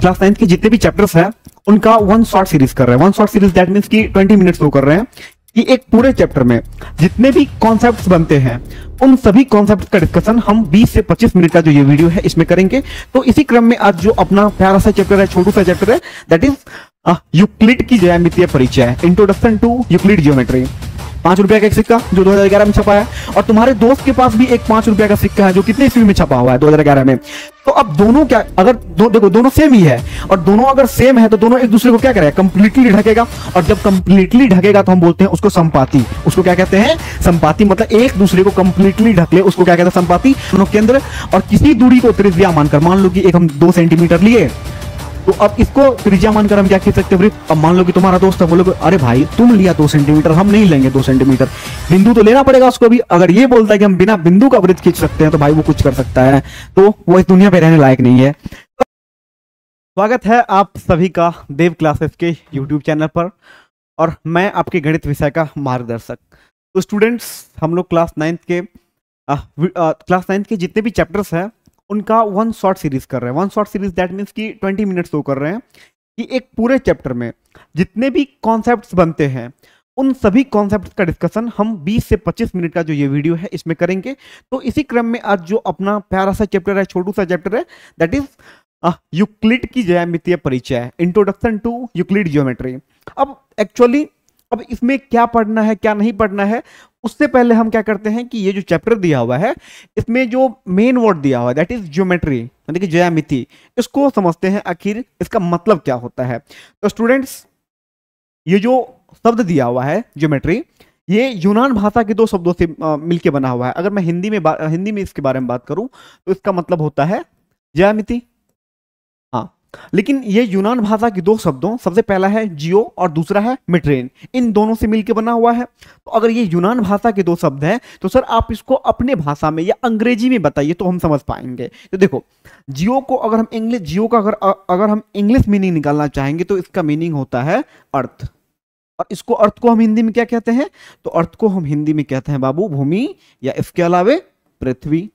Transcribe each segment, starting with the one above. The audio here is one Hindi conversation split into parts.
क्लास 9 के जितने भी चैप्टर्स हैं उनका वन शॉर्ट सीरीज कर रहे हैं। One short series that means कि 20 मिनट्स वो कर रहे हैं कि एक पूरे चैप्टर में जितने भी कॉन्सेप्ट्स बनते हैं उन सभी कॉन्सेप्ट्स का डिस्कशन हम 20 से 25 मिनट का जो ये वीडियो है इसमें करेंगे। तो इसी क्रम में आज जो अपना प्यारा सा चैप्टर है, छोटू सा चैप्टर है, दैट इज यूक्लिड की ज्यामितीय परिचय, इंट्रोडक्शन टू यूक्लिड ज्योमेट्री। 5 रुपए का एक सिक्का जो 2011 में छपा है, और तुम्हारे दोस्त के पास भी एक 5 रुपए का सिक्का है जो कितने ईस्वी में छपा हुआ है, 2011 में। तो अब दोनों क्या, अगर देखो दोनों सेम ही है, और दोनों अगर सेम है तो दोनों एक दूसरे को क्या करेगा, कंप्लीटली ढकेगा। और जब कंप्लीटली ढकेगा तो हम बोलते हैं उसको संपाती। उसको क्या कहते हैं, संपाती। मतलब एक दूसरे को कंप्लीटली ढक ले उसको क्या कहते हैं, संपाती। दोनों केंद्र और किसी दूरी को त्रिज्या मानकर, मान लो कि एक हम 2 सेंटीमीटर लिए, तो अब इसको त्रिज्या मानकर हम क्या खींच सकते हैं। अब मान लो कि तुम्हारा दोस्त है, बोलोगे अरे भाई तुम लिया 2 सेंटीमीटर, हम नहीं लेंगे 2 सेंटीमीटर, बिंदु तो लेना पड़ेगा उसको भी। अगर ये बोलता है कि हम बिना बिंदु का वृत्त खींच सकते हैं तो भाई वो कुछ कर सकता है, तो वो इस दुनिया पे रहने लायक नहीं है। स्वागत है आप सभी का देव क्लासेस के यूट्यूब चैनल पर, और मैं आपके गणित विषय का मार्गदर्शक। तो स्टूडेंट्स, हम लोग क्लास 9 के जितने भी चैप्टर्स हैं उनका वन शॉर्ट सीरीज कर रहे हैं। One short series that means कि 20 मिनट्स वो कर रहे हैं कि एक पूरे चैप्टर में जितने भी कॉन्सेप्ट्स बनते हैं उन सभी कॉन्सेप्ट्स का डिस्कशन हम 20 से 25 मिनट का जो ये वीडियो है इसमें करेंगे। तो इसी क्रम में आज जो अपना प्यारा सा चैप्टर है, छोटू सा चैप्टर है, दैट इज यूक्लिड की ज्यामितीय परिचय, इंट्रोडक्शन टू यूक्लिड ज्योमेट्री। अब एक्चुअली अब इसमें क्या पढ़ना है क्या नहीं पढ़ना है, उससे पहले हम क्या करते हैं कि ये जो चैप्टर दिया हुआ है इसमें जो मेन वर्ड दिया हुआ है दैट इज ज्योमेट्री, यानी कि ज्यामिति, इसको समझते हैं आखिर इसका मतलब क्या होता है। तो स्टूडेंट्स, ये जो शब्द दिया हुआ है ज्योमेट्री, ये यूनान भाषा के 2 शब्दों से मिलके बना हुआ है। अगर मैं हिंदी में इसके बारे में बात करूं तो इसका मतलब होता है ज्यामिति। हाँ, लेकिन ये यूनान भाषा के 2 शब्दों, सबसे पहला है जियो और दूसरा है मेट्रेन, इन दोनों से मिलकर बना हुआ है। तो अगर ये यूनान भाषा के 2 शब्द हैं तो सर आप इसको अपने भाषा में या अंग्रेजी में बताइए तो हम समझ पाएंगे। तो देखो, जियो को अगर हम इंग्लिश मीनिंग निकालना चाहेंगे तो इसका मीनिंग होता है अर्थ। और इसको अर्थ को हम हिंदी में क्या कहते हैं, तो अर्थ को हम हिंदी में कहते हैं बाबू भूमि, या इसके अलावे पृथ्वी।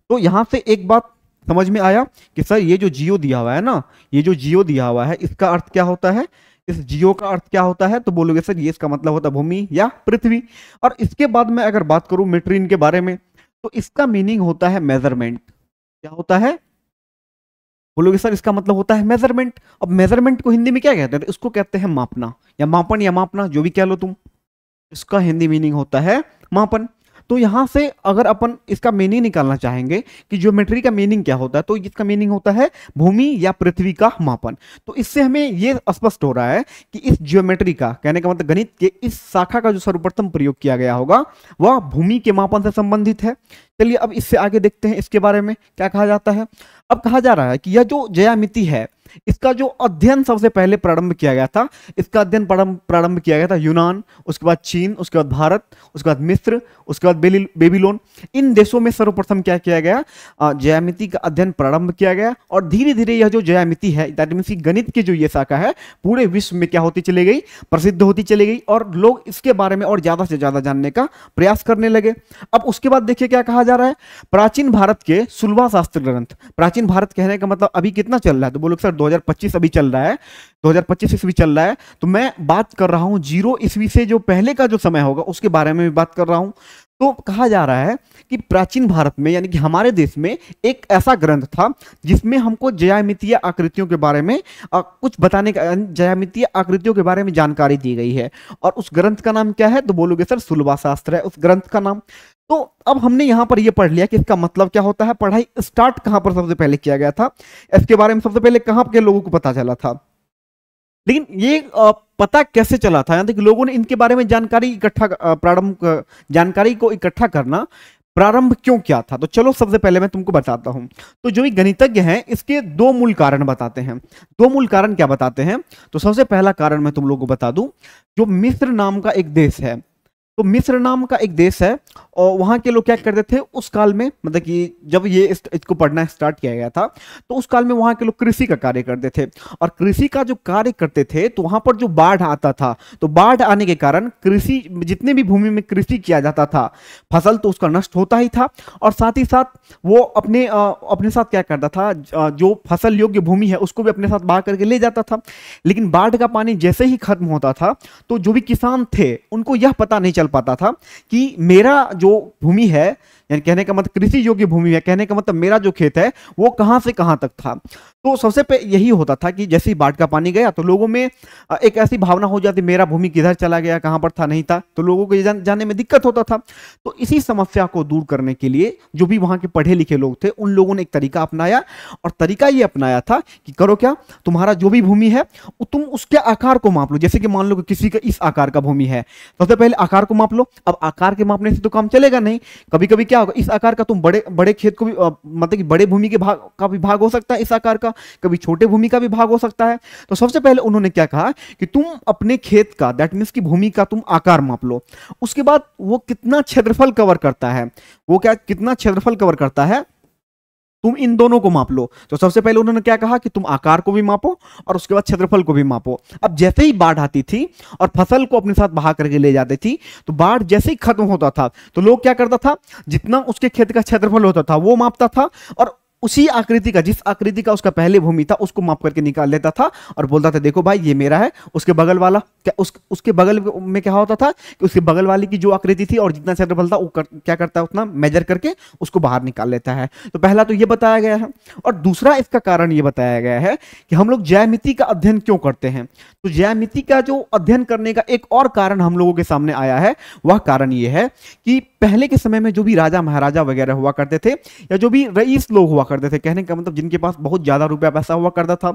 तो यहां से एक बात समझ में आया कि सर ये जो जियो दिया हुआ है ना, ये जो जियो दिया हुआ है इसका अर्थ क्या होता है, इस जियो का अर्थ क्या होता है, तो बोलोगे सर ये इसका मतलब होता है भूमि या पृथ्वी। और इसके बाद मैं अगर बात करूं मेट्रीन के बारे में तो इसका मीनिंग होता है मेजरमेंट। क्या होता है, बोलोगे सर इसका मतलब होता है मेजरमेंट। अब मेजरमेंट को हिंदी में क्या कहते हैं, तो इसको कहते हैं मापना, या मापन, या मापना, जो भी कह लो तुम। इसका हिंदी मीनिंग होता है मापन। तो यहां से अगर अपन इसका मीनिंग निकालना चाहेंगे कि ज्योमेट्री का मीनिंग क्या होता है, तो इसका मीनिंग होता है भूमि या पृथ्वी का मापन। तो इससे हमें यह स्पष्ट हो रहा है कि इस ज्योमेट्री का, कहने का मतलब गणित के इस शाखा का जो सर्वप्रथम प्रयोग किया गया होगा वह भूमि के मापन से संबंधित है। चलिए अब इससे आगे देखते हैं इसके बारे में क्या कहा जाता है। अब कहा जा रहा है कि यह जो ज्यामिति है इसका जो अध्ययन सबसे पहले प्रारंभ किया गया था, इसका अध्ययन प्रारंभ किया गया था यूनान, उसके बाद चीन, उसके बाद भारत, उसके बाद मिस्र, उसके बाद बेबीलोन। इन देशों में सर्वप्रथम क्या किया गया, ज्यामिति का अध्ययन प्रारंभ किया गया। और धीरे धीरे यह जो ज्यामिति है, दैट मींस गणित की जो ये शाखा है पूरे विश्व में क्या होती चली गई, प्रसिद्ध होती चली गई, और लोग इसके बारे में और ज्यादा से ज्यादा जानने का प्रयास करने लगे। अब उसके बाद देखिए क्या कहा जा रहा है, प्राचीन भारत के सुलभा शास्त्र ग्रंथ। प्राचीन भारत कहने का मतलब अभी कितना चल रहा है, तो बोलो सर 2025 अभी चल रहा है, 2025 ईस्वी चल रहा है। तो मैं बात कर रहा हूं 0 ईस्वी से जो पहले का जो समय होगा उसके बारे में भी बात कर रहा हूं। तो कहा जा रहा है कि प्राचीन भारत में, यानी कि हमारे देश में एक ऐसा ग्रंथ था जिसमें हमको ज्यामितीय आकृतियों के बारे में कुछ बताने का, ज्यामितीय आकृतियों के बारे में जानकारी दी गई है। और उस ग्रंथ का नाम क्या है, तो बोलोगे सर सुलभा शास्त्र है उस ग्रंथ का नाम। तो अब हमने यहां पर यह पढ़ लिया कि इसका मतलब क्या होता है, पढ़ाई स्टार्ट कहां पर सबसे पहले किया गया था, इसके बारे में सबसे पहले कहां के लोगों को पता चला था, लेकिन ये पता कैसे चला था, यानी कि लोगों ने इनके बारे में जानकारी जानकारी को इकट्ठा करना प्रारंभ क्यों किया था। तो चलो सबसे पहले मैं तुमको बताता हूं। तो जो भी गणितज्ञ हैं इसके 2 मूल कारण बताते हैं। 2 मूल कारण क्या बताते हैं, तो सबसे पहला कारण मैं तुम लोगों को बता दूं, जो मिस्र नाम का एक देश है, तो मिस्र नाम का एक देश है और वहाँ के लोग क्या करते थे उस काल में, मतलब कि जब ये इसको पढ़ना स्टार्ट किया गया था तो उस काल में वहाँ के लोग कृषि का कार्य करते थे। और कृषि का जो कार्य करते थे तो वहाँ पर जो बाढ़ आता था, तो बाढ़ आने के कारण कृषि, जितने भी भूमि में कृषि किया जाता था, फसल तो उसका नष्ट होता ही था। और साथ ही साथ वो अपने साथ क्या करता था, जो फसल योग्य भूमि है उसको भी अपने साथ बहा करके ले जाता था। लेकिन बाढ़ का पानी जैसे ही खत्म होता था तो जो भी किसान थे उनको यह पता नहीं चल पाता था कि मेरा जो भूमि है, यानी कहने का मतलब कृषि योग्य भूमि है, कहने का मतलब मेरा जो खेत है वो कहां से कहां तक था। तो सबसे पहले यही होता था कि जैसे ही बाढ़ का पानी गया तो लोगों में एक ऐसी भावना हो जाती, मेरा भूमि किधर चला गया, कहां पर था, नहीं था, तो लोगों को जाने में दिक्कत होता था। तो इसी समस्या को दूर करने के लिए जो भी वहां के पढ़े लिखे लोग थे उन लोगों ने एक तरीका अपनाया, और तरीका ये अपनाया था कि करो क्या, तुम्हारा जो भी भूमि है तुम उसके आकार को माप लो। जैसे कि मान लो कि किसी का इस आकार का भूमि है, सबसे पहले आकार को माप लो। अब आकार के मापने से तो काम चलेगा नहीं, कभी कभी क्या होगा, इस आकार का तुम बड़े बड़े खेत को भी मतलब कि बड़े भूमि के भाग का भी भाग हो सकता है इस आकार का, कभी छोटे भूमि का भी भाग हो सकता है। तो सबसे पहले उन्होंने क्या कहा कि तुम अपने खेत का, दैट मीन्स की भूमि का तुम आकार माप लो। उसके बाद वो कितना क्षेत्रफल कवर करता है, वो क्या कितना क्षेत्रफल कवर करता है, तुम इन दोनों को माप लो। तो सबसे पहले उन्होंने क्या कहा कि तुम आकार को भी मापो और उसके बाद क्षेत्रफल को भी मापो। अब जैसे ही बाढ़ आती थी और फसल को अपने साथ बहा करके ले जाती थी, तो बाढ़ जैसे ही खत्म होता था तो लोग क्या करता था, जितना उसके खेत का क्षेत्रफल होता था वो मापता था, और उसी आकृति का, जिस आकृति का उसका पहले भूमि था उसको माप करके निकाल लेता था और बोलता था देखो भाई ये मेरा है। उसके बगल वाला क्या, उसके बगल में क्या होता था कि उसके बगल वाली की जो आकृति थी और जितना क्षेत्रफल था वो क्या करता है, उतना मेजर करके उसको बाहर निकाल लेता है। तो पहला तो ये बताया गया है, और दूसरा इसका कारण ये बताया गया है कि हम लोग ज्यामिति का अध्ययन क्यों करते हैं। तो ज्यामिति का जो अध्ययन करने का एक और कारण हम लोगों के सामने आया है, वह कारण ये है कि पहले के समय में जो भी राजा महाराजा वगैरह हुआ करते थे, या जो भी रईस लोग हुआ करते थे, कहने का मतलब जिनके पास बहुत ज्यादा रुपया पैसा हुआ करता था,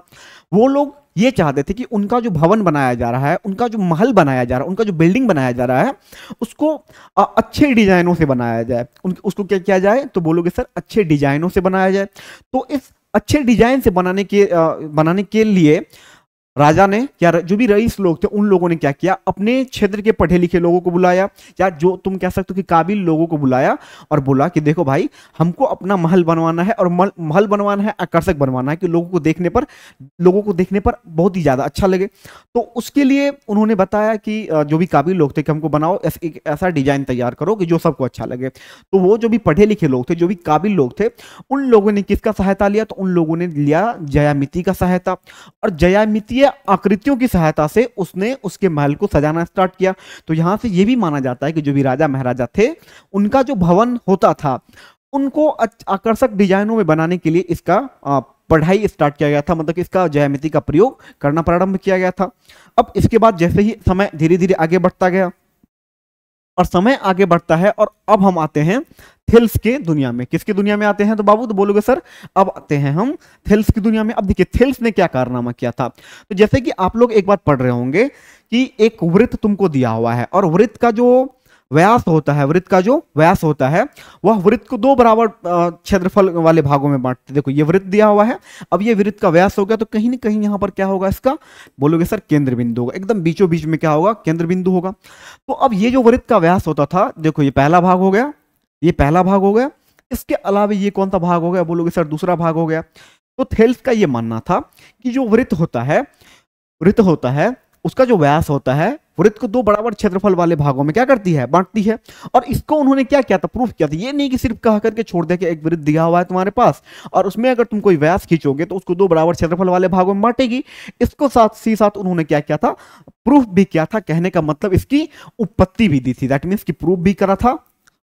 वो लोग ये चाहते थे कि उनका जो भवन बनाया जा रहा है, उनका जो महल बनाया जा रहा है, उनका जो बिल्डिंग बनाया जा रहा है, उसको अच्छे डिजाइनों से बनाया जाए। उसको क्या किया जाए, तो बोलोगे सर अच्छे डिजाइनों से बनाया जाए। तो इस अच्छे डिजाइन से बनाने के लिए राजा ने, या जो भी रईस लोग थे उन लोगों ने क्या किया, अपने क्षेत्र के पढ़े लिखे लोगों को बुलाया, या जो तुम कह सकते हो कि काबिल लोगों को बुलाया, और बोला कि देखो भाई हमको अपना महल बनवाना है, और महल बनवाना है आकर्षक बनवाना है कि लोगों को देखने पर बहुत ही ज्यादा अच्छा लगे। तो उसके लिए उन्होंने बताया कि जो भी काबिल लोग थे कि हमको बनाओ एक ऐसा डिजाइन तैयार करो कि जो सबको अच्छा लगे। तो वो जो भी पढ़े लिखे लोग थे, जो भी काबिल लोग थे, उन लोगों ने किसका सहायता लिया, तो उन लोगों ने लिया ज्यामिति का सहायता, और ज्यामिति आकृतियों की सहायता से उसने उसके महल को सजाना स्टार्ट किया। तो यहां से यह भी माना जाता है कि जो भी राजा महाराजा थे उनका जो भवन होता था उनको आकर्षक डिजाइनों में बनाने के लिए इसका पढ़ाई स्टार्ट किया गया था, मतलब इसका ज्यामिति का प्रयोग करना प्रारंभ किया गया था। अब इसके बाद जैसे ही समय धीरे धीरे आगे बढ़ता गया, और समय आगे बढ़ता है, और अब हम आते हैं थेल्स के दुनिया में। किसकी दुनिया में आते हैं, तो बाबू तो बोलोगे सर अब आते हैं हम थेल्स की दुनिया में। अब देखिए थेल्स ने क्या कारनामा किया था। तो जैसे कि आप लोग एक बात पढ़ रहे होंगे कि एक वृत्त तुमको दिया हुआ है, और वृत्त का जो व्यास होता है वह वृत्त को दो बराबर क्षेत्रफल वाले भागों में बांटते। देखो ये वृत्त दिया हुआ है, अब ये वृत्त का व्यास हो गया, तो कहीं ना कहीं यहां पर क्या होगा, इसका बोलोगे सर केंद्र बिंदु होगा, एकदम बीचों बीच में क्या होगा, केंद्र बिंदु होगा। तो अब ये जो वृत्त का व्यास होता था, देखो ये पहला भाग हो गया, ये पहला भाग हो गया, इसके अलावा ये कौन सा भाग हो गया, बोलोगे सर दूसरा भाग हो गया। तो थेल्स का ये मानना था कि जो वृत्त होता है उसका जो व्यास होता है, वृत्त को दो बराबर क्षेत्रफल वाले भागों में क्या करती है, बांटती है। और इसको उन्होंने क्या किया था, प्रूफ किया था। ये नहीं कि सिर्फ कह करके छोड़ दे कि एक वृत्त दिया हुआ है तुम्हारे पास और उसमें अगर तुम कोई व्यास खींचोगे तो उसको दो बराबर क्षेत्रफल वाले भागों में बांटेगी। इसको साथ उन्होंने क्या किया था, प्रूफ भी किया था। कहने का मतलब इसकी उत्पत्ति भी दी थी, दैट मीन्स की प्रूफ भी करा था,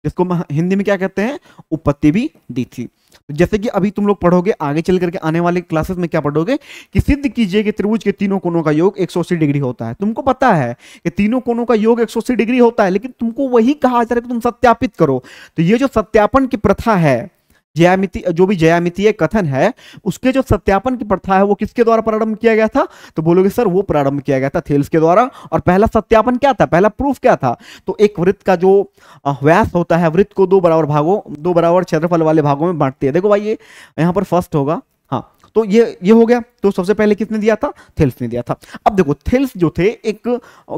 जिसको हिंदी में क्या कहते हैं, उत्पत्ति भी दी थी। जैसे कि अभी तुम लोग पढ़ोगे, आगे चल करके आने वाले क्लासेस में क्या पढ़ोगे कि सिद्ध कीजिए कि त्रिभुज के तीनों कोनों का योग 180 डिग्री होता है। तुमको पता है कि तीनों कोनों का योग 180 डिग्री होता है, लेकिन तुमको वही कहा जा रहा है कि तुम सत्यापित करो। तो ये जो सत्यापन की प्रथा है, ज्यामिति जो भी ज्यामितीय कथन है, उसके जो सत्यापन की प्रथा है वो किसके द्वारा प्रारंभ किया गया था, तो बोलोगे सर वो प्रारंभ किया गया था थेल्स के द्वारा। और पहला सत्यापन क्या था, पहला प्रूफ क्या था, तो एक वृत्त का जो व्यास होता है, वृत्त को दो बराबर क्षेत्रफल वाले भागों में बांटती है। देखो भाई ये यहाँ पर फर्स्ट होगा, हाँ तो ये हो गया। तो सबसे पहले किसने दिया था? थेल्स ने दिया था। अब देखो थेल्स जो थे एक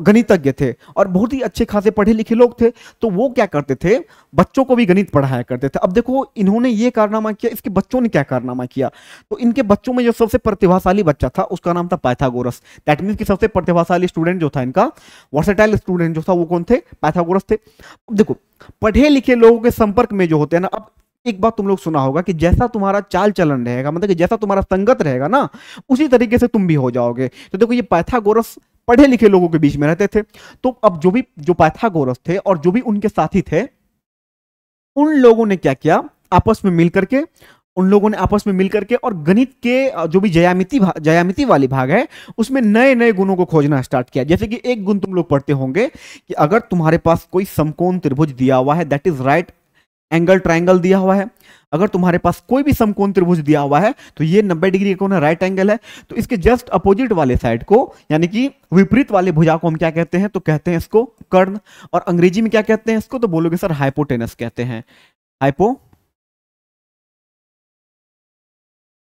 गणितज्ञ थे और बहुत ही अच्छे खासे पढ़े लिखे लोग थे, तो वो क्या करते थे, बच्चों को भी गणित पढ़ाया करते थे। अब देखो इन्होंने ये कारनामा किया, इसके बच्चों ने क्या कारनामा किया, तो इनके बच्चों में जो सबसे प्रतिभाशाली बच्चा था उसका नाम था पाइथागोरस। दैट मींस कि सबसे प्रतिभाशाली स्टूडेंट जो था इनका, वर्सेटाइल स्टूडेंट जो था वो कौन थे? पाइथागोरस थे। अब देखो पढ़े लिखे लोगों के संपर्क में जो होते हैं ना, अब एक बात तुम लोग सुना होगा कि जैसा तुम्हारा चाल चलन रहेगा, मतलब कि जैसा तुम्हारा संगत रहेगा ना, उसी तरीके से तुम भी हो जाओगे। तो देखो ये पाइथागोरस पढ़े लिखे लोगों के बीच में रहते थे। तो अब जो पाइथागोरस थे और जो भी उनके साथी थे, उन लोगों ने क्या किया, आपस में मिलकर के और गणित के जो भी ज्यामिति वाली भाग है उसमें नए नए गुणों को खोजना स्टार्ट किया। जैसे कि एक गुण तुम लोग पढ़ते होंगे कि अगर तुम्हारे पास कोई समकोण त्रिभुज दिया हुआ है, that is right angle triangle दिया हुआ है, अगर तुम्हारे पास कोई भी समकोण त्रिभुज दिया हुआ है तो ये 90 डिग्री का कोण है, राइट एंगल है, तो इसके जस्ट अपोजिट वाले साइड को, यानी कि विपरीत वाले भुजा को हम क्या कहते हैं? तो कहते हैं इसको कर्ण। और अंग्रेजी में क्या कहते हैं इसको? तो बोलोगे सर हाइपोटेनस कहते हैं।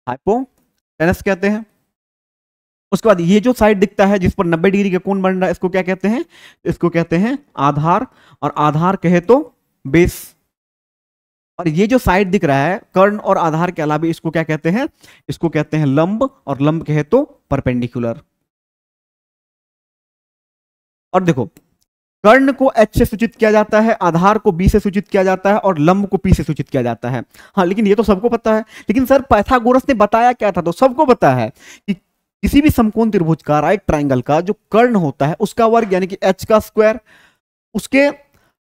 हाइपोटेनस कहते हैं। उसके बाद ये जो साइड दिखता है जिस पर 90 डिग्री का कोण बन रहा है, इसको क्या कहते हैं? इसको कहते हैं आधार, और आधार कहे तो बेस। और ये जो साइड दिख रहा है कर्ण और आधार के अलावा, इसको क्या कहते हैं? इसको कहते हैं लंब, और लंब कहे तो परपेंडिकुलर। और देखो कर्ण को H से सूचित किया जाता है, आधार को B से सूचित किया जाता है, और लंब को P से सूचित किया जाता है। हाँ लेकिन ये तो सबको पता है, लेकिन सर पाइथागोरस ने बताया क्या था? तो सबको पता है कि किसी भी समकोण त्रिभुज का, राइट ट्राइंगल का जो कर्ण होता है उसका वर्ग यानी कि H का स्क्वायर, उसके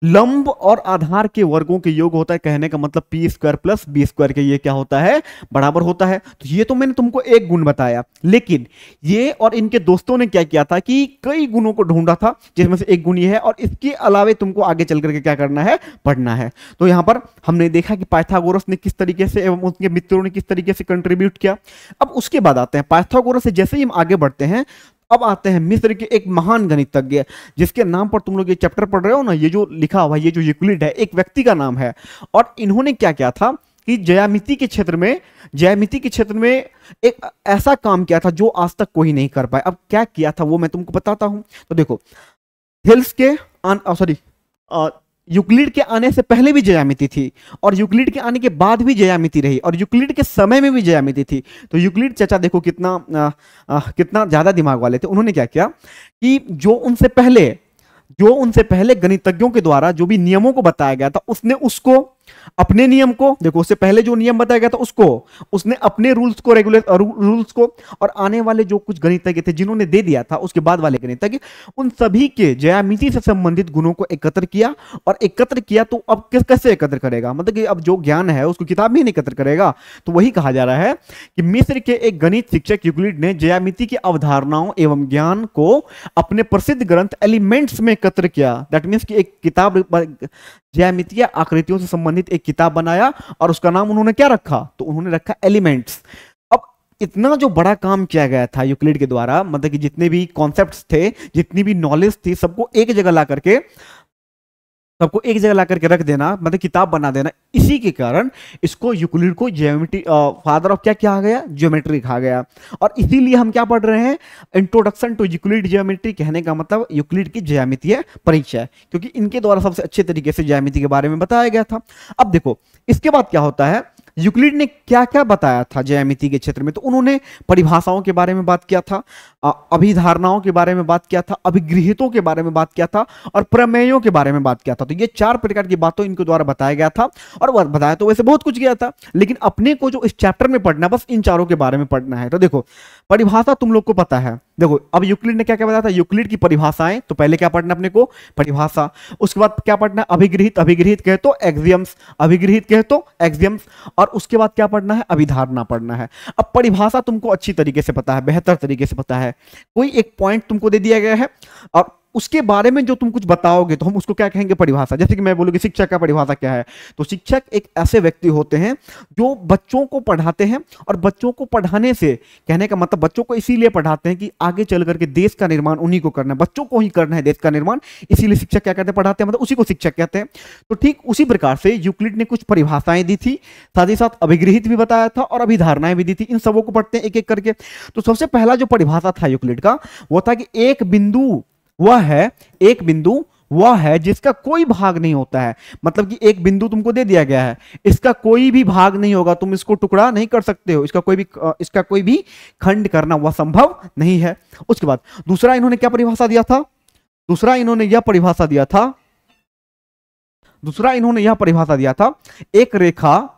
लंब और आधार के वर्गों के योग होता है। कहने का मतलब P square plus B square के ये क्या होता है? बराबर होता है। तो ये तो मैंने तुमको एक गुण बताया, लेकिन ये और इनके दोस्तों ने क्या किया था कि कई गुणों को ढूंढा था, जिसमें से एक गुण ये है, और इसके अलावे तुमको आगे चल करके क्या करना है? पढ़ना है। तो यहां पर हमने देखा कि पाइथागोरस ने किस तरीके से एवं उनके मित्रों ने किस तरीके से कंट्रीब्यूट किया। अब उसके बाद आते हैं पाइथागोरस से जैसे ही हम आगे बढ़ते हैं, अब आते हैं मिस्र के एक महान गणितज्ञ जिसके नाम पर तुम लोग ये चैप्टर पढ़ रहे हो ना, ये जो लिखा हुआ ये जो यूक्लिड है, एक व्यक्ति का नाम है। और इन्होंने क्या किया था कि ज्यामिति के क्षेत्र में एक ऐसा काम किया था जो आज तक कोई नहीं कर पाया। अब क्या किया था वो मैं तुमको बताता हूं। तो देखो थेल्स के यूक्लिड के आने से पहले भी ज्यामिति थी, और यूक्लिड के आने के बाद भी ज्यामिति रही, और यूक्लिड के समय में भी ज्यामिति थी। तो यूक्लिड चाचा देखो कितना ज्यादा दिमाग वाले थे। उन्होंने क्या किया कि जो उनसे पहले गणितज्ञों के द्वारा जो भी नियमों को बताया गया था, उसने उसको अपने नियम को, देखो उससे पहले जो नियम बताया गया था उसको उसने अपने रूल्स को, और आने वाले जो कुछ गणितज्ञ थे जिन्होंने दे दिया था उसके बाद वाले गणितज्ञ, उन सभी के ज्यामिति से संबंधित गुणों को एकत्र किया। और एकत्र किया तो अब कैसे एकत्र करेगा? मतलब कि अब जो ज्ञान है उसको किताब में ही नहीं एकत्र करेगा। तो वही कहा जा रहा है कि मिस्र के एक गणित शिक्षक यूक्लिड ने ज्यामिति की अवधारणाओं एवं ज्ञान को अपने प्रसिद्ध ग्रंथ एलिमेंट्स में एकत्र किया। दैट मीन्स कि एक किताब, ज्यामितीय आकृतियों से संबंधित एक किताब बनाया, और उसका नाम उन्होंने क्या रखा? तो उन्होंने रखा एलिमेंट्स। अब इतना जो बड़ा काम किया गया था यूक्लिड के द्वारा, मतलब कि जितने भी कॉन्सेप्ट्स थे, जितनी भी नॉलेज थी, सबको एक जगह ला करके रख देना, मतलब किताब बना देना। इसी के कारण इसको यूक्लिड को ज्योमेट्री फादर ऑफ क्या कहा गया? ज्योमेट्री कहा गया। और इसीलिए हम क्या पढ़ रहे हैं? Introduction to Euclid geometry. कहने का मतलब यूक्लिड की ज्यामितीय परिचय, क्योंकि इनके द्वारा सबसे अच्छे तरीके से ज्यामिति के बारे में बताया गया था। अब देखो इसके बाद क्या होता है, यूक्लिड ने क्या क्या बताया था ज्यामिति के क्षेत्र में? तो उन्होंने परिभाषाओं के बारे में बात किया था, अभिधारणाओं के बारे में बात किया था, अभिगृहितों के बारे में बात किया था, और प्रमेयों के बारे में बात किया था। तो ये 4 प्रकार की बातों इनके द्वारा बताया गया था। और बताया तो वैसे बहुत कुछ गया था, लेकिन अपने को जो इस चैप्टर में पढ़ना, बस इन चारों के बारे में पढ़ना है। तो देखो परिभाषा तुम लोग को पता है। देखो अब यूक्लिड ने क्या क्या बताया था? यूक्लिड की परिभाषाएं। तो पहले क्या पढ़ना अपने को? परिभाषा। उसके बाद क्या पढ़ना? अभिगृहित कहे तो एक्सियम्स, अभिगृहित कहे तो एक्सियम्स। और उसके बाद क्या पढ़ना है? अभिधारणा पढ़ना है। अब परिभाषा तुमको अच्छी तरीके से पता है, बेहतर तरीके से पता है। कोई एक पॉइंट तुमको दे दिया गया है, और उसके बारे में जो तुम कुछ बताओगे तो हम उसको क्या कहेंगे, परिभाषा। जैसे कि मैं बोलूँगी शिक्षक का परिभाषा क्या है, तो शिक्षक एक ऐसे व्यक्ति होते हैं जो बच्चों को पढ़ाते हैं, और बच्चों को पढ़ाने से, कहने का मतलब बच्चों को इसीलिए पढ़ाते हैं कि आगे चल करके देश का निर्माण उन्हीं को करना है, बच्चों को ही करना है देश का निर्माण, इसीलिए शिक्षक क्या कहते हैं, पढ़ाते हैं, मतलब उसी को शिक्षक कहते हैं। तो ठीक उसी प्रकार से यूक्लिड ने कुछ परिभाषाएं दी थी, साथ ही साथ अभिगृहित भी बताया था और अभिधारणाएं भी दी थी। इन सबों को पढ़ते हैं एक एक करके। तो सबसे पहला जो परिभाषा था यूक्लिड का, वो था कि एक बिंदु वह है जिसका कोई भाग नहीं होता है। मतलब कि एक बिंदु तुमको दे दिया गया है, इसका कोई भी भाग नहीं होगा, तुम इसको टुकड़ा नहीं कर सकते हो, इसका कोई भी खंड करना वह संभव नहीं है। उसके बाद दूसरा इन्होंने क्या परिभाषा दिया था, दूसरा इन्होंने यह परिभाषा दिया था, एक रेखा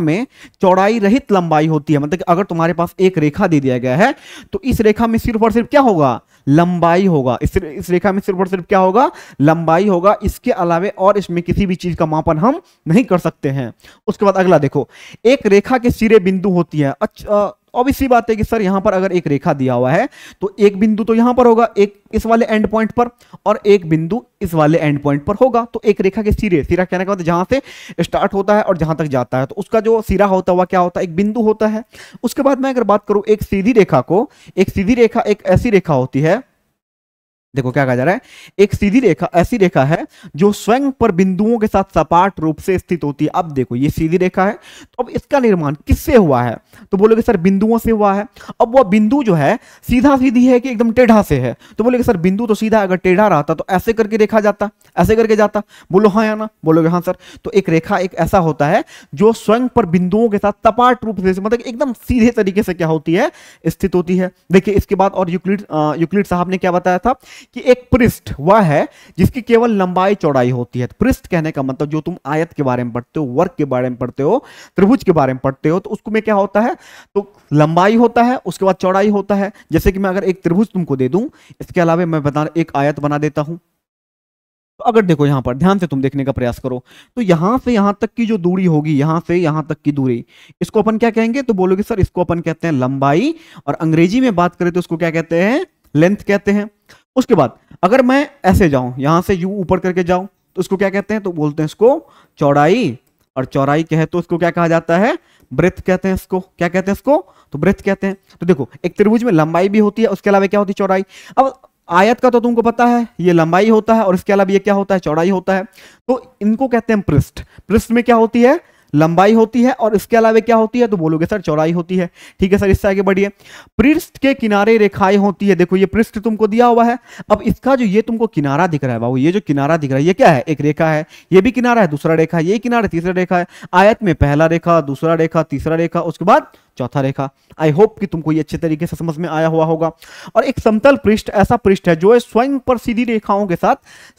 में चौड़ाई रहित लंबाई होती है। मतलब कि अगर तुम्हारे पास एक रेखा दे दिया गया है तो इस रेखा में सिर्फ और सिर्फ क्या होगा, लंबाई होगा। इस रेखा में सिर्फ और सिर्फ क्या होगा, लंबाई होगा। इसके अलावे और इसमें किसी भी चीज का मापन हम नहीं कर सकते हैं। उसके बाद अगला देखो, एक रेखा के सिरे बिंदु होती है। अच्छा, ऑब्वियस सी बात है कि सर यहां पर अगर एक रेखा दिया हुआ है तो एक बिंदु तो यहां पर होगा, एक इस वाले एंड पॉइंट पर, और एक बिंदु इस वाले एंड पॉइंट पर होगा। तो एक रेखा के सिरे, सिरा कहने का मतलब जहां से स्टार्ट होता है और जहां तक जाता है, तो उसका जो सिरा होता है वह क्या होता है, एक बिंदु होता है। उसके बाद मैं अगर बात करूं एक सीधी रेखा एक ऐसी रेखा होती है, देखो क्या कहा जा रहा है, एक सीधी रेखा ऐसी रेखा है जो स्वयं पर बिंदुओं के साथ सपाट रूप से स्थित होती है। अब देखो ये सीधी रेखा है, तो अब इसका निर्माण किससे हुआ है, तो बोलोगे सर बिंदुओं से हुआ है। अब वह बिंदु जो है सीधा सीधी है कि एकदम टेढ़ा से है, तो बोलोगे सर बिंदु तो सीधा, अगर टेढ़ा रहता तो ऐसे करके रेखा जाता, ऐसे करके जाता, बोलो हाँ या ना, बोलोगे हाँ सर। तो एक रेखा एक ऐसा होता है जो स्वयं पर बिंदुओं के साथ सपाट रूप से, मतलब एकदम सीधे तरीके से क्या होती है, स्थित होती है। देखिए इसके बाद और यूक्लिड साहब ने क्या बताया था कि एक पृष्ठ वह है जिसकी केवल लंबाई चौड़ाई होती है। पृष्ठ कहने का मतलब जो तुम आयत के बारे में पढ़ते हो, वर्ग के बारे में पढ़ते हो, त्रिभुज के बारे में पढ़ते हो, तो उसको में क्या होता है, तो लंबाई होता है, उसके बाद चौड़ाई होता है। जैसे कि मैं अगर एक त्रिभुज तुमको दे दूं, इसके अलावा मैं एक आयत बना देता हूं, तो अगर देखो यहां पर ध्यान से तुम देखने का प्रयास करो, तो यहां से यहां तक की जो दूरी होगी, यहां से यहां तक की दूरी, इसको अपन क्या कहेंगे, तो बोलोगे सर इसको अपन कहते हैं लंबाई, और अंग्रेजी में बात करें तो इसको क्या कहते हैं, लेंथ कहते हैं। उसके बाद अगर मैं ऐसे जाऊं, यहां से यू ऊपर करके जाऊं, तो इसको क्या कहते हैं, तो बोलते हैं इसको चौड़ाई, और चौड़ाई कहे तो इसको क्या कहा जाता है, ब्रेथ कहते हैं। इसको क्या कहते हैं, इसको तो ब्रेथ कहते हैं। तो देखो एक त्रिभुज में लंबाई भी होती है, उसके अलावा क्या होती है, चौड़ाई। अब आयत का तो तुमको पता है ये लंबाई होता है और इसके अलावा ये क्या होता है, चौड़ाई होता है। तो इनको कहते हैं पृष्ठ। पृष्ठ में क्या होती है, लंबाई होती है, और इसके अलावा क्या होती है, तो बोलोगे सर चौड़ाई होती है। ठीक है सर, इससे आगे बढ़िए। पृष्ठ के किनारे रेखाएं होती है। देखो ये पृष्ठ तुमको दिया हुआ है, अब इसका जो ये तुमको किनारा दिख रहा है बाबू, ये जो किनारा दिख रहा है ये क्या है, एक रेखा है, ये भी किनारा है, दूसरा रेखा है, ये किनारा तीसरा रेखा है। आयत में पहला रेखा, दूसरा रेखा, तीसरा रेखा, उसके बाद चौथा रेखा। आई होप कि तुमको ये अच्छे तरीके से समझ में आया हुआ होगा। और एक समतल पृष्ठ ऐसा पृष्ठ है जो स्वयं पर सीधी रेखाओं के साथ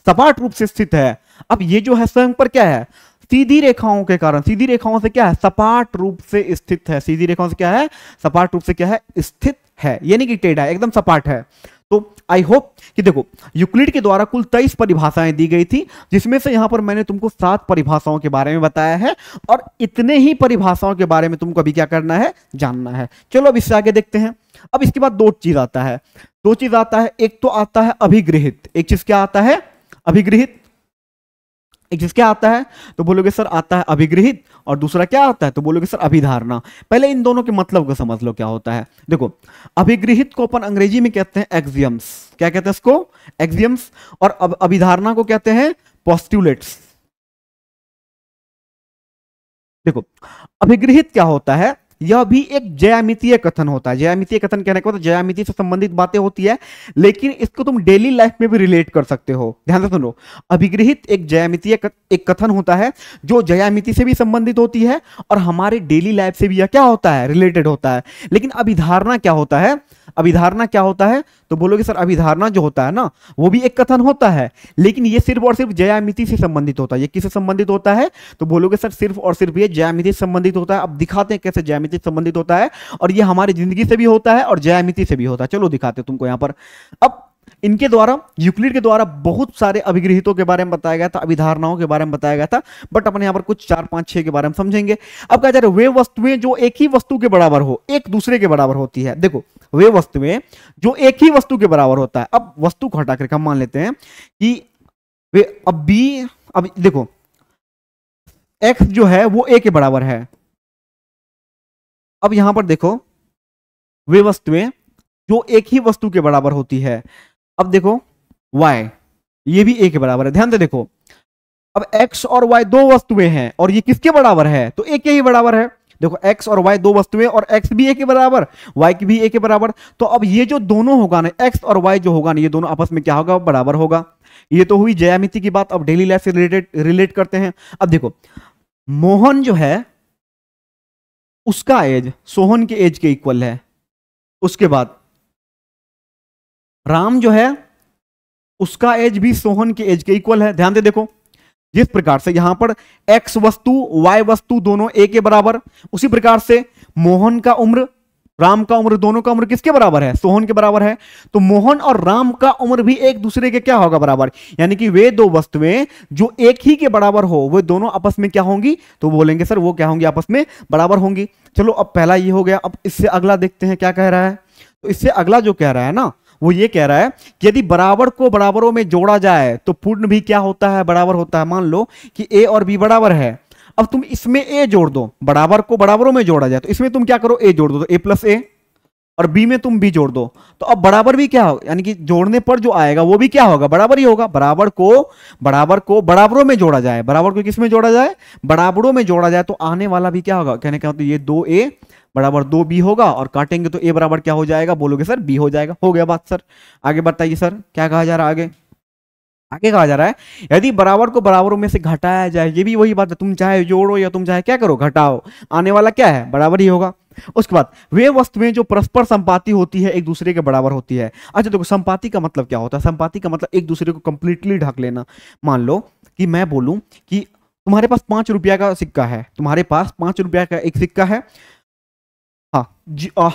सपाट रूप से स्थित है। अब ये जो है स्वयं पर क्या है, सीधी रेखाओं के कारण, सीधी रेखाओं से क्या है, सपाट रूप से स्थित है। सीधी रेखाओं से क्या है, सपाट रूप से क्या है, स्थित है, यानी कि टेढ़ा है, एकदम सपाट है। तो आई होप कि देखो यूक्लिड के द्वारा कुल 23 परिभाषाएं दी गई थी, जिसमें से यहां पर मैंने तुमको 7 परिभाषाओं के बारे में बताया है, और इतने ही परिभाषाओं के बारे में तुमको अभी क्या करना है, जानना है। चलो अब इससे आगे देखते हैं। अब इसके बाद दो चीज आता है, एक तो आता है अभिगृहित, एक चीज क्या आता है, अभिगृहित। एक चीज क्या आता है, तो बोलोगे सर आता है अभिगृहित, और दूसरा क्या आता है, तो बोलोगे सर अभिधारणा। पहले इन दोनों के मतलब को समझ लो क्या होता है। देखो अभिगृहित को अपन अंग्रेजी में कहते हैं एक्सियम्स। क्या कहते हैं इसको, एक्सियम्स। और अभिधारणा को कहते हैं पोस्टुलेट्स। देखो अभिगृहित क्या होता है, यह भी एक ज्यामितीय कथन होता है। ज्यामितीय कथन कहने का मतलब ज्यामिति से संबंधित बातें होती है, लेकिन इसको तुम डेली लाइफ में भी रिलेट कर सकते हो। ध्यान से सुनो, अभिगृहित एक ज्यामितीय एक कथन होता है जो ज्यामिति से भी संबंधित होती है और हमारे डेली लाइफ से भी यह क्या होता है, रिलेटेड होता है। लेकिन अभिधारणा क्या होता है, अभिधारणा क्या होता है, तो बोलोगे सर अभिधारणा जो होता है ना वो भी एक कथन होता है, लेकिन ये सिर्फ और सिर्फ ज्यामिति से संबंधित होता है। ये किससे संबंधित होता है, तो बोलोगे सर सिर्फ और सिर्फ ये ज्यामिति से संबंधित होता है। अब दिखाते हैं कैसे ज्यामिति से संबंधित होता है, और ये हमारी जिंदगी से भी होता है और ज्यामिति से भी होता है। चलो दिखाते हैं तुमको यहां पर। अब इनके द्वारा, यूक्लिड के द्वारा बहुत सारे अभिगृहितों के बारे में बताया गया था, अभिधारणाओं के बारे में बताया गया था, बट अपन यहाँ पर कुछ 4 5 6 के बारे में समझेंगे। अब कहा जा रहा है वे वस्तुएं जो एक ही वस्तु के बराबर हो, एक दूसरे के बराबर होती है। देखो वे वस्तुएं जो एक ही वस्तु के बराबर होता है। अब वस्तु को हटा करके हम मान लेते हैं कि वे अब देखो x जो है वो a के बराबर है। अब यहां पर देखो वे वस्तुएं जो एक ही वस्तु के बराबर होती है। अब देखो y ये भी a के बराबर है, ध्यान से देखो। अब x और y दो वस्तुएं हैं और ये किसके बराबर है, तो a के ही बराबर है। देखो x और y दो वस्तुएं और x भी a के बराबर, y की भी a के बराबर। तो अब ये जो दोनों होगा ना, x और y जो होगा ना, ये दोनों आपस में क्या होगा, बराबर होगा। ये तो हुई ज्यामिति की बात। अब डेली लाइफ से रिलेट करते हैं। अब देखो मोहन जो है उसका एज सोहन के एज के इक्वल है। उसके बाद राम जो है उसका एज भी सोहन के एज के इक्वल है। ध्यान दे देखो, जिस प्रकार से यहां पर x वस्तु y वस्तु दोनों a के बराबर, उसी प्रकार से मोहन का उम्र राम का उम्र, दोनों का उम्र किसके बराबर है, सोहन के बराबर है। तो मोहन और राम का उम्र भी एक दूसरे के क्या होगा, बराबर। यानी कि वे दो वस्तुएं जो एक ही के बराबर हो वे दोनों आपस में क्या होंगी, तो बोलेंगे सर वो क्या होंगी, आपस में बराबर होंगी। चलो अब पहला ये हो गया। अब इससे अगला देखते हैं क्या कह रहा है। तो इससे अगला जो कह रहा है ना, वो ये कह रहा है कि यदि बराबर को बराबरों में जोड़ा जाए तो पूर्ण भी क्या होता है, बराबर होता है। मान लो कि a और b बराबर है। अब तुम इसमें a जोड़ दो, बराबर को बराबरों में जोड़ा जाए तो इसमें तुम क्या करो, a जोड़ दो, तो a प्लस a, और b में तुम b जोड़ दो। तो अब बराबर भी क्या होगा, यानी कि जोड़ने पर जो आएगा वो भी क्या होगा, बराबर ही होगा। बराबर को बराबरों में जोड़ा जाए, बराबर को किस में जोड़ा जाए, बराबरों में जोड़ा जाए, तो आने वाला भी क्या होगा, कहने का मतलब ये 2a बराबर 2b होगा, और काटेंगे तो a बराबर क्या हो जाएगा, बोलोगे सर b हो जाएगा। हो गया बात सर। आगे बताइए सर क्या कहा जा रहा है। आगे कहा जा रहा है यदि बराबर को बराबरों में से घटाया जाए, ये भी वही बात है, तुम चाहे जोड़ो या तुम चाहे क्या करो, घटाओ, आने वाला क्या है, बराबर ही होगा। उसके बाद वे वस्तुएं जो परस्पर संपाती होती है, एक दूसरे के बराबर होती है। अच्छा देखो संपाती का मतलब क्या होता है, संपाती का मतलब एक दूसरे को कंप्लीटली ढक लेना। मान लो कि मैं बोलूं कि तुम्हारे पास 5 रुपया का सिक्का है, तुम्हारे पास 5 रुपया का एक सिक्का है, हाँ,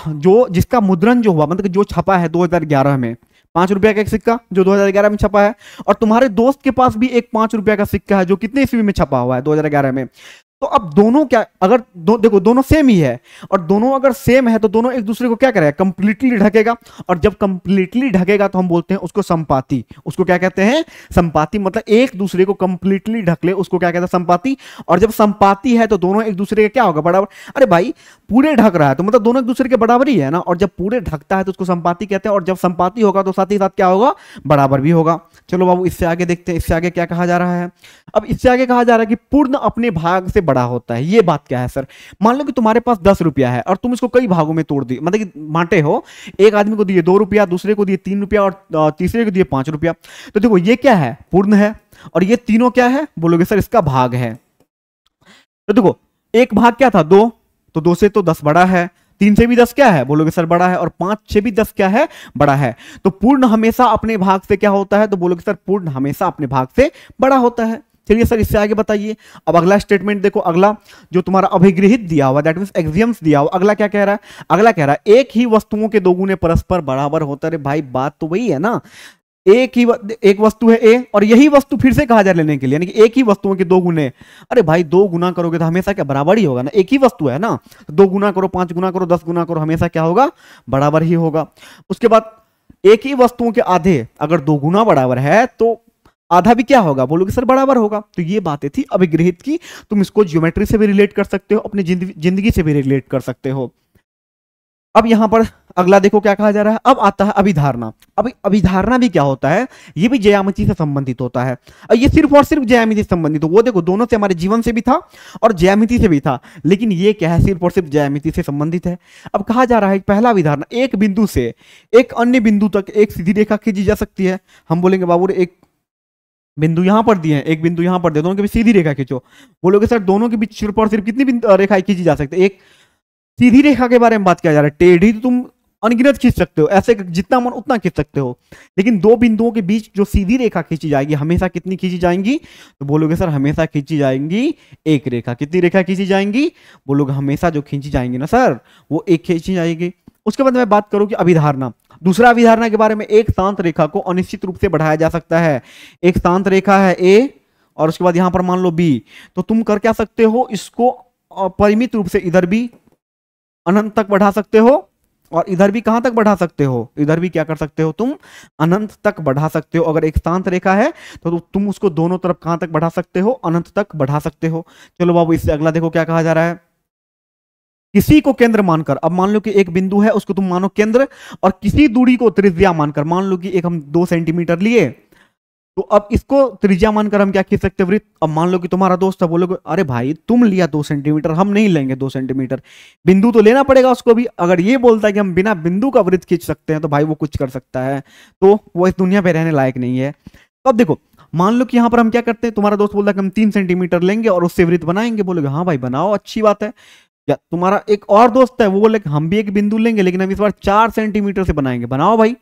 जो जिसका मुद्रण जो हुआ, मतलब जो छपा है 2011 में, 5 रुपया का एक सिक्का जो 2011 में छपा है, और तुम्हारे दोस्त के पास भी एक 5 रुपया का सिक्का है जो कितने ईस्वी में छपा हुआ है, 2011 में। तो अब दोनों क्या, अगर देखो दोनों सेम ही है, और दोनों अगर सेम है तो दोनों एक दूसरे को क्या करेगा, कंप्लीटली ढकेगा। और जब कंप्लीटली ढकेगा तो हम बोलते हैं उसको संपाती। उसको क्या कहते हैं, संपाती। मतलब एक दूसरे को कंप्लीटली ढक ले, उसको क्या कहते हैं, संपाती। और जब संपाती है तो दोनों एक दूसरे के क्या होगा, बराबर। अरे भाई पूरे ढक रहा है तो मतलब दोनों एक दूसरे के बराबर ही है ना, और जब पूरे ढकता है तो उसको संपाती कहते हैं, और जब संपाती होगा तो साथ ही साथ क्या होगा, बराबर भी होगा। चलो बाबू इससे आगे देखते हैं, इससे आगे क्या कहा जा रहा है। अब इससे आगे कहा जा रहा है कि पूर्ण अपने भाग से बड़ा होता है। ये बात क्या है सर, मान लो कि तुम्हारे पास 10 रुपया है और तुम इसको कई भागों में तोड़ दिए, मतलब कि बांटे हो, एक आदमी को दिए 2 रुपया, दूसरे को दिए 3 रुपया, और तीसरे को दिए 5 रुपया। तो देखो ये क्या है, पूर्ण है, और ये तीनों क्या है, बोलोगे सर इसका भाग है। तो देखो एक भाग क्या था, 2, तो 2 से तो 10 बड़ा है, 3 से भी 10 क्या है, बोलोगे सर बड़ा है, और 5 से भी 10 क्या है, बड़ा है। तो पूर्ण हमेशा अपने भाग से क्या होता है, तो बोलोगे सर पूर्ण हमेशा अपने भाग से बड़ा होता है। चलिए सर इससे आगे बताइए। अब अगला स्टेटमेंट देखो, अगला जो तुम्हारा अभिगृहित दिया हुआ, दैट मींस एक्सियम्स दिया हुआ, अगला क्या कह रहा है, अगला कह रहा है एक ही वस्तुओं के दो गुने परस्पर बराबर होता है। भाई बात तो वही है ना, एक वस्तु है ए, और यही वस्तु फिर से कहा जा लेने के लिए, यानी कि एक ही वस्तुओं के 2 गुने। अरे भाई 2 गुना करोगे तो हमेशा क्या, बराबर ही होगा ना, एक ही वस्तु है ना, 2 गुना करो, 5 गुना करो, 10 गुना करो, हमेशा क्या होगा, बराबर ही होगा। उसके बाद एक ही वस्तुओं के आधे अगर 2 गुना बराबर है तो आधा भी क्या होगा, बोलोगे सर बराबर होगा। तो ये बातें थी अभिगृहित की। तुम इसको ज्योमेट्री से भी रिलेट कर सकते हो, अपनी जिंदगी से भी रिलेट कर सकते हो। अब यहां पर अगला देखो क्या कहा जा रहा है। अब आता है अभिधारणा। अब अभिधारणा भी क्या होता है, ये भी ज्यामिति से संबंधित होता है। और ये सिर्फ और सिर्फ ज्यामिति से संबंधित हो, वो देखो दोनों से, हमारे जीवन से भी था और ज्यामिति से भी था, लेकिन ये क्या है, सिर्फ और सिर्फ ज्यामिति से संबंधित है। अब कहा जा रहा है पहला अभिधारणा, एक बिंदु से एक अन्य बिंदु तक एक सीधी रेखा खींची जा सकती है। हम बोलेंगे बाबू एक बिंदु यहां पर दिए हैं, एक बिंदु यहां पर दिए, दोनों के बीच सीधी रेखा खींचो। बोलोगे सर दोनों के बीच सिर्फ और सिर्फ कितनी रेखाएं खींची जा सकती है, एक सीधी रेखा के बारे में बात किया जा रहा है। टेढ़ी तो तुम अनगिनत खींच सकते हो, ऐसे जितना मन उतना खींच सकते हो, लेकिन 2 बिंदुओं के बीच जो सीधी रेखा खींची जाएगी हमेशा कितनी खींची जाएंगी, तो बोलोगे सर हमेशा खींची जाएंगी एक रेखा। कितनी रेखा खींची जाएंगी, बोलोगे हमेशा जो खींची जाएंगी ना सर वो एक खींची जाएगी। उसके बाद मैं बात करूं कि अभिधारणा। दूसरा अभिधारणा के बारे में, एक शांत रेखा को अनिश्चित रूप से बढ़ाया जा सकता है। एक शांत रेखा है ए और उसके बाद यहां पर मान लो बी, तो तुम कर क्या सकते हो, इसको परिमित रूप से इधर भी अनंत तक बढ़ा सकते हो और इधर भी कहां तक बढ़ा सकते हो, इधर भी क्या कर सकते हो तुम, अनंत तक बढ़ा सकते हो। अगर एक शांत रेखा है तो तुम उसको दोनों तरफ कहां तक बढ़ा सकते हो, अनंत तक बढ़ा सकते हो। चलो बाबू इससे अगला देखो क्या कहा जा रहा है, किसी को केंद्र मानकर, अब मान लो कि एक बिंदु है उसको तुम मानो केंद्र और किसी दूरी को त्रिज्या मानकर, मान लो कि एक हम 2 सेंटीमीटर लिए, तो अब इसको त्रिज्या मानकर हम क्या खींच सकते हैं, वृत्त। अब मान लो कि तुम्हारा दोस्त है, बोलोगे अरे भाई तुम लिया 2 सेंटीमीटर, हम नहीं लेंगे 2 सेंटीमीटर, बिंदु तो लेना पड़ेगा उसको भी। अगर ये बोलता है कि हम बिना बिंदु का वृत्त खींच सकते हैं तो भाई वो कुछ कर सकता है, तो वो इस दुनिया पे रहने लायक नहीं है। तो अब देखो मान लो कि यहां पर हम क्या करते हैं, तुम्हारा दोस्त बोलता है कि हम 3 सेंटीमीटर लेंगे और उससे वृत्त बनाएंगे, बोलोगे हाँ भाई बनाओ, अच्छी बात है। या तुम्हारा एक और दोस्त है वो बोले कि हम भी एक बिंदु लेंगे लेकिन हम इस बार 4 सेंटीमीटर से बनाएंगे, बनाओ भाई।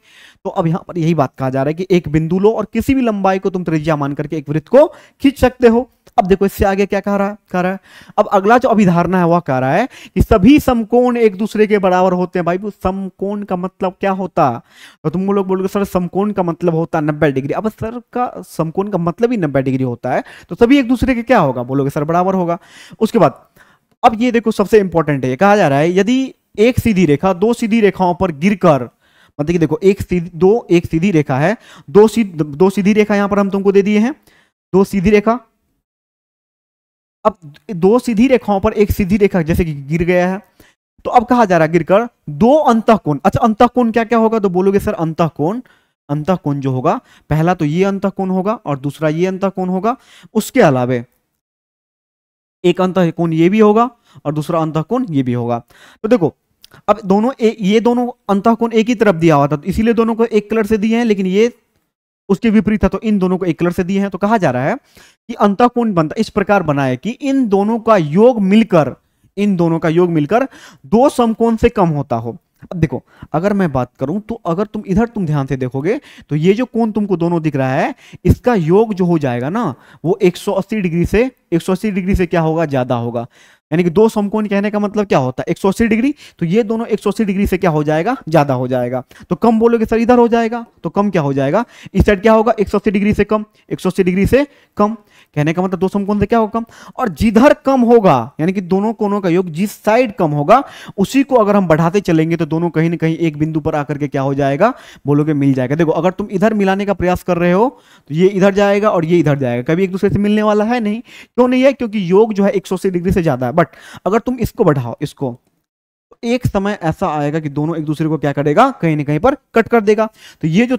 तो अब यहां पर यही बात कहा जा रहा है कि एक बिंदु लो और किसी भी लंबाई को तुम त्रिज्या मान करके एक वृत्त को खींच सकते हो। अब देखो इससे आगे क्या कह रहा है, अब अगला जो अभिधारणा है वह कह रहा है कि सभी समकोण एक दूसरे के बराबर होते हैं। भाई वो समकोण का मतलब क्या होता, तो तुम लोग बोलोगे सर समकोण का मतलब होता है 90 डिग्री। अब सर का समकोण का मतलब ही 90 डिग्री होता है, तो सभी एक दूसरे के क्या होगा, बोलोगे सर बराबर होगा। उसके बाद अब ये देखो सबसे इंपॉर्टेंट है, कहा जा रहा है यदि एक सीधी रेखा 2 सीधी रेखाओं पर गिरकर, मतलब कि देखो एक सीधी रेखा है, दो सीधी रेखा यहां पर हम तुमको दे दिए हैं, 2 सीधी रेखा। अब 2 सीधी रेखाओं पर एक सीधी रेखा जैसे कि गिर गया है, तो अब कहा जा रहा है गिरकर 2 अंतःकोण। अच्छा अंतःकोण क्या क्या होगा, तो बोलोगे सर अंतःकोण जो होगा, पहला तो ये अंतःकोण होगा और दूसरा ये अंतःकोण होगा, उसके अलावे एक अंतःकोण ये भी होगा और दूसरा अंतःकोण ये भी होगा। तो देखो अब ये दोनों अंतःकोण एक ही तरफ दिया हुआ था, तो इसीलिए दोनों को एक कलर से दिए हैं, लेकिन ये उसके विपरीत था तो इन दोनों को एक कलर से दिए हैं। तो कहा जा रहा है कि अंतःकोण बनता इस प्रकार बना है कि इन दोनों का योग मिलकर 2 समकोण से कम होता हो। अब देखो अगर मैं बात करूं तो अगर तुम इधर तुम ध्यान से देखोगे तो ये जो कोण तुमको दोनों दिख रहा है, इसका योग जो हो जाएगा ना वो 180 डिग्री से क्या होगा, ज्यादा होगा। यानी कि 2 समकोण कहने का मतलब क्या होता है 180 डिग्री, तो ये दोनों 180 डिग्री से क्या हो जाएगा, ज्यादा हो जाएगा। तो कम बोलोगे सर इधर हो जाएगा, तो कम क्या हो जाएगा, इस साइड क्या होगा 180 डिग्री से कम, 180 डिग्री से कम कहने का मतलब 2 समकोण से क्या होगा, कम। और जिधर कम होगा यानी कि दोनों कोणों का योग जिस साइड कम होगा उसी को अगर हम बढ़ाते चलेंगे तो दोनों कहीं ना कहीं एक बिंदु पर आकर के क्या हो जाएगा, बोलोगे मिल जाएगा। देखो अगर तुम इधर मिलाने का प्रयास कर रहे हो तो ये इधर जाएगा और ये इधर जाएगा, कभी एक दूसरे से मिलने वाला है नहीं। क्यों नहीं है, क्योंकि योग जो है 180 डिग्री से ज्यादा है। बट अगर तुम इसको बढ़ाओ इसको, तो एक समय ऐसा आएगा कि दोनों एक दूसरे को क्या करेगा, कहीं ना कहीं पर कट कर देगा। तो ये जो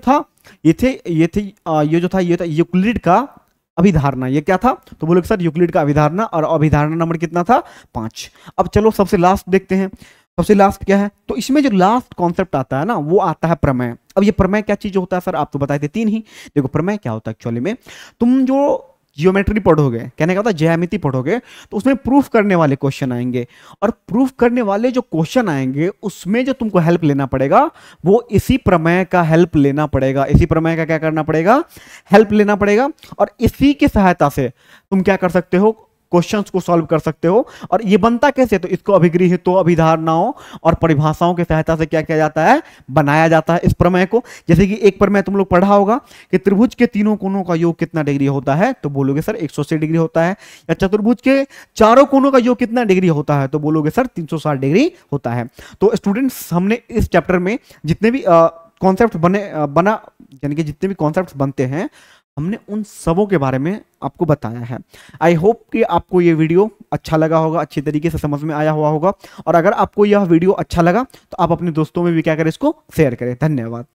था यूक्लिड का अभिधारणा, ये क्या था, तो बोले सर यूक्लिड का अभिधारणा, और अभिधारणा नंबर कितना था 5। अब चलो सबसे लास्ट देखते हैं, सबसे लास्ट क्या है, तो इसमें जो लास्ट कॉन्सेप्ट आता है ना वो आता है प्रमेय। अब ये प्रमेय क्या चीज होता है सर, आप तो बताए थे 3 ही। देखो प्रमेय क्या होता है एक्चुअली में, तुम जो जियोमेट्री पढ़ोगे, कहने का होता है ज्यामिति पढ़ोगे, तो उसमें प्रूफ करने वाले क्वेश्चन आएंगे, और प्रूफ करने वाले जो क्वेश्चन आएंगे उसमें जो तुमको हेल्प लेना पड़ेगा वो इसी प्रमेय का हेल्प लेना पड़ेगा। इसी प्रमेय का क्या करना पड़ेगा, हेल्प लेना पड़ेगा, और इसी की सहायता से तुम क्या कर सकते हो, क्वेश्चंस को सॉल्व कर सकते हो। और ये बनता कैसे, तो इसको अभिगृहीतों, अभिधारणाओं और परिभाषाओं की सहायता से क्या किया जाता है, बनाया जाता है इस प्रमेय को। जैसे कि एक प्रमेय तुम लोग पढ़ा होगा कि त्रिभुज के तीनों कोणों का योग कितना डिग्री होता है, तो बोलोगे सर 180 डिग्री होता है। या चतुर्भुज के चारों कोणों का योग कितना डिग्री होता है, तो बोलोगे सर 360 डिग्री होता है। तो स्टूडेंट्स हमने इस चैप्टर में जितने भी कॉन्सेप्ट बना यानी कि जितने भी कॉन्सेप्ट्स बनते हैं हमने उन सबों के बारे में आपको बताया है। आई होप कि आपको ये वीडियो अच्छा लगा होगा, अच्छी तरीके से समझ में आया हुआ होगा। और अगर आपको यह वीडियो अच्छा लगा तो आप अपने दोस्तों में भी क्या करें, इसको शेयर करें। धन्यवाद।